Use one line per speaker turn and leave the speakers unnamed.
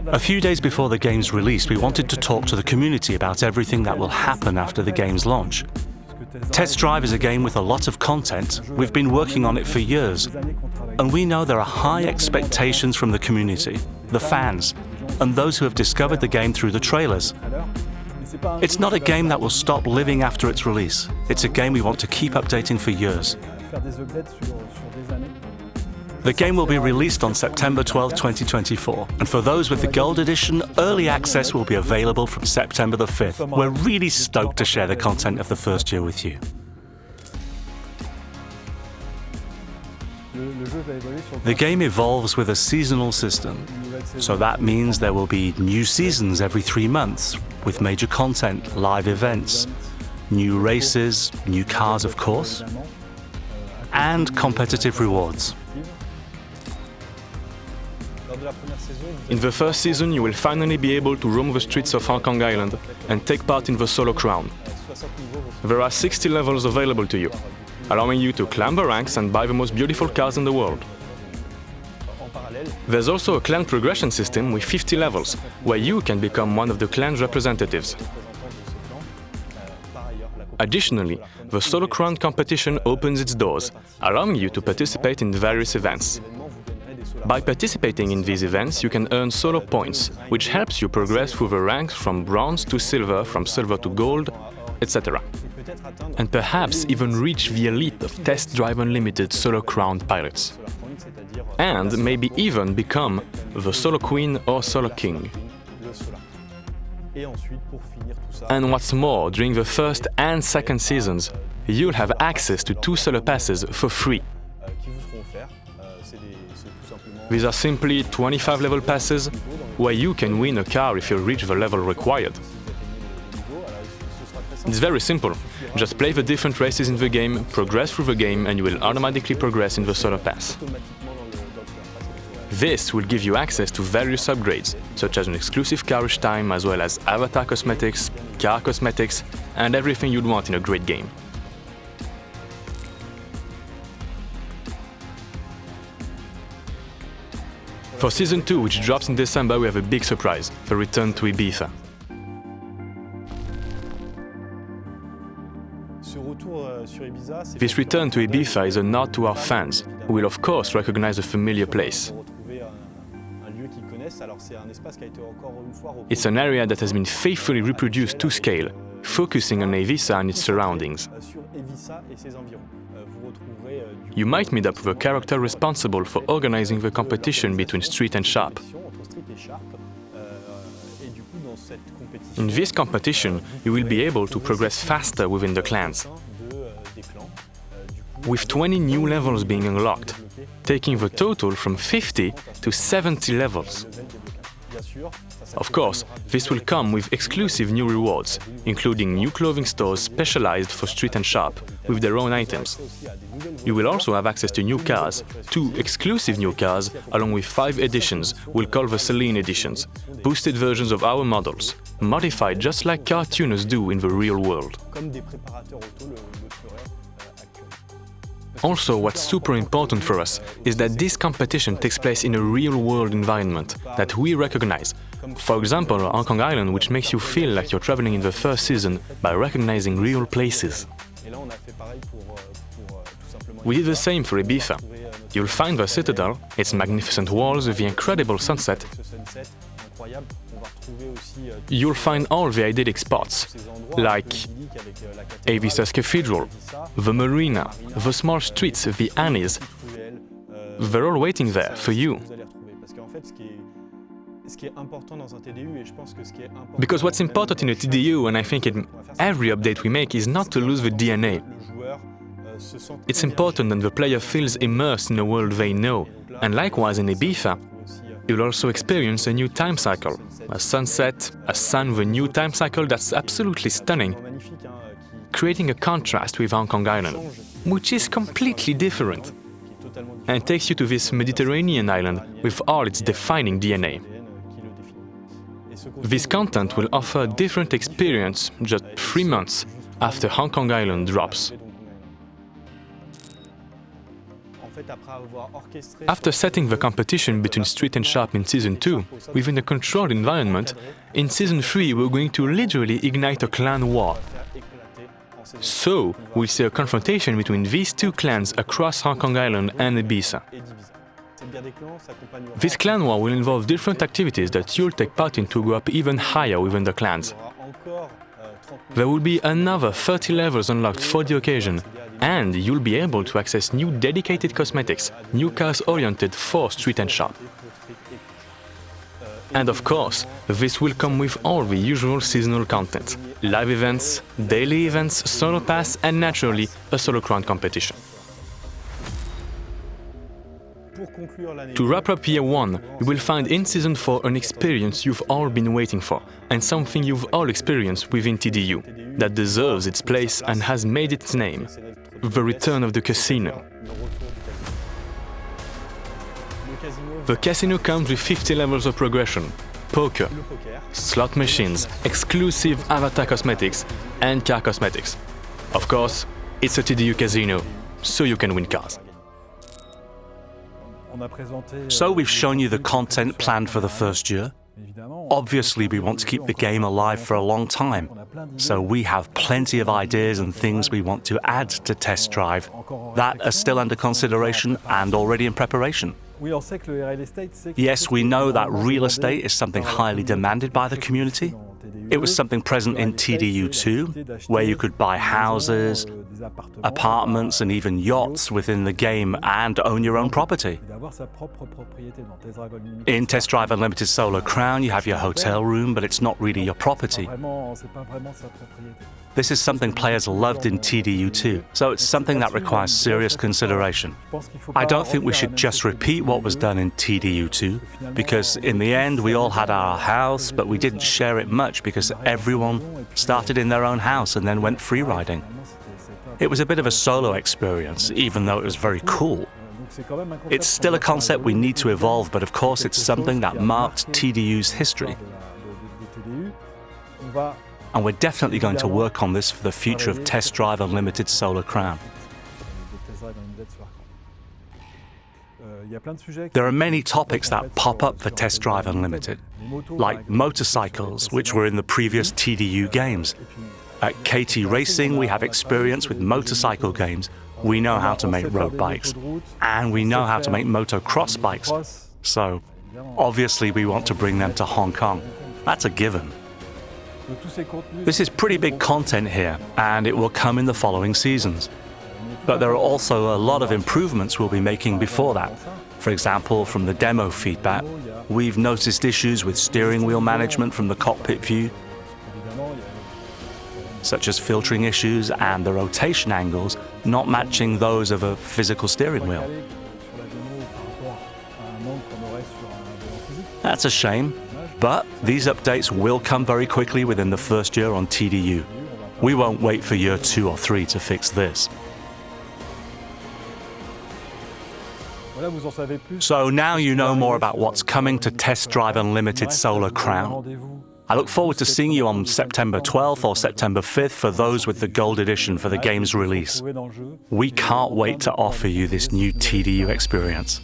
A few days before the game's release, we wanted to talk to the community about everything that will happen after the game's launch. Test Drive is a game with a lot of content. We've been working on it for years, and we know there are high expectations from the community, the fans, and those who have discovered the game through the trailers. It's not a game that will stop living after its release. It's a game we want to keep updating for years. The game will be released on September 12, 2024, and for those with the Gold Edition, early access will be available from September the 5th. We're really stoked to share the content of the first year with you. The game evolves with a seasonal system, so that means there will be new seasons every 3 months, with major content, live events, new races, new cars of course, and competitive rewards.
In the first season, you will finally be able to roam the streets of Hong Kong Island and take part in the solo crown. There are 60 levels available to you, allowing you to climb the ranks and buy the most beautiful cars in the world. There's also a clan progression system with 50 levels, where you can become one of the clan's representatives. Additionally, the solo crown competition opens its doors, allowing you to participate in various events. By participating in these events, you can earn solo points, which helps you progress through the ranks from bronze to silver, from silver to gold, etc. And perhaps even reach the elite of Test Drive Unlimited solo crowned pilots. And maybe even become the solo queen or solo king. And what's more, during the first and second seasons, you'll have access to 2 solo passes for free. These are simply 25 level passes, where you can win a car if you reach the level required. It's very simple. Just play the different races in the game, progress through the game, and you will automatically progress in the solo pass. This will give you access to various upgrades, such as an exclusive carriage time, as well as avatar cosmetics, car cosmetics, and everything you'd want in a great game. For Season 2, which drops in December, we have a big surprise, the return to Iifa. This return to Iifa is a nod to our fans, who will of course recognize a familiar place. It's an area that has been faithfully reproduced to scale, focusing on Iifa and its surroundings. You might meet up with a character responsible for organizing the competition between Street and Sharp. In this competition, you will be able to progress faster within the clans, with 20 new levels being unlocked, taking the total from 50 to 70 levels. Of course, this will come with exclusive new rewards, including new clothing stores specialized for Street and Sharp, with their own items. You will also have access to new cars, 2 exclusive new cars, along with 5 editions we'll call the Celine editions, boosted versions of our models, modified just like car tuners do in the real world. Also, what's super important for us is that this competition takes place in a real-world environment that we recognize. For example, Hong Kong Island, which makes you feel like you're traveling in the first season by recognizing real places. We did the same for Iifa. You'll find the citadel, its magnificent walls, the incredible sunset. You'll find all the idyllic spots, like Iifa's cathedral, the marina, the small streets, the alleys. They're all waiting there for you. Because what's important in a TDU, and I think in every update we make, is not to lose the DNA. It's important that the player feels immersed in a world they know, and likewise in Iifa, you'll also experience a new time cycle, a sunset, a sun with a new time cycle that's absolutely stunning, creating a contrast with Hong Kong Island, which is completely different, and takes you to this Mediterranean island with all its defining DNA. This content will offer a different experience just 3 months after Hong Kong Island drops. After setting the competition between Street and Sharp in Season 2, within a controlled environment, in Season 3 we're going to literally ignite a clan war. So, we'll see a confrontation between these two clans across Hong Kong Island and Ibiza. This clan war will involve different activities that you'll take part in to go up even higher within the clans. There will be another 30 levels unlocked for the occasion, and you'll be able to access new dedicated cosmetics, new cars oriented for Street and Sharp. And of course, this will come with all the usual seasonal content: live events, daily events, solo pass, and naturally, a solo crown competition. To wrap up Year 1, you will find in Season 4 an experience you've all been waiting for, and something you've all experienced within TDU, that deserves its place and has made its name: the return of the casino. The casino comes with 50 levels of progression: poker, slot machines, exclusive avatar cosmetics, and car cosmetics. Of course, it's a TDU casino, so you can win cars.
So we've shown you the content planned for the first year. Obviously, we want to keep the game alive for a long time, so we have plenty of ideas and things we want to add to Test Drive that are still under consideration and already in preparation. Yes, we know that real estate is something highly demanded by the community. It was something present in TDU2, where you could buy houses, apartments, and even yachts within the game and own your own property. In Test Drive Unlimited Solar Crown, you have your hotel room, but it's not really your property. This is something players loved in TDU2, so it's something that requires serious consideration. I don't think we should just repeat what was done in TDU2, because in the end we all had our house, but we didn't share it much because everyone started in their own house and then went free riding. It was a bit of a solo experience, even though it was very cool. It's still a concept we need to evolve, but of course it's something that marked TDU's history. And we're definitely going to work on this for the future of Test Drive Unlimited Solar Crown. There are many topics that pop up for Test Drive Unlimited, like motorcycles, which were in the previous TDU games. At KT Racing, we have experience with motorcycle games. We know how to make road bikes, and we know how to make motocross bikes. So, obviously, we want to bring them to Hong Kong. That's a given. This is pretty big content here, and it will come in the following seasons. But there are also a lot of improvements we'll be making before that. For example, from the demo feedback, we've noticed issues with steering wheel management from the cockpit view, such as filtering issues and the rotation angles not matching those of a physical steering wheel. That's a shame. But these updates will come very quickly within the first year on TDU. We won't wait for year 2 or 3 to fix this. So now you know more about what's coming to Test Drive Unlimited Solar Crown. I look forward to seeing you on September 12th or September 5th for those with the Gold Edition for the game's release. We can't wait to offer you this new TDU experience.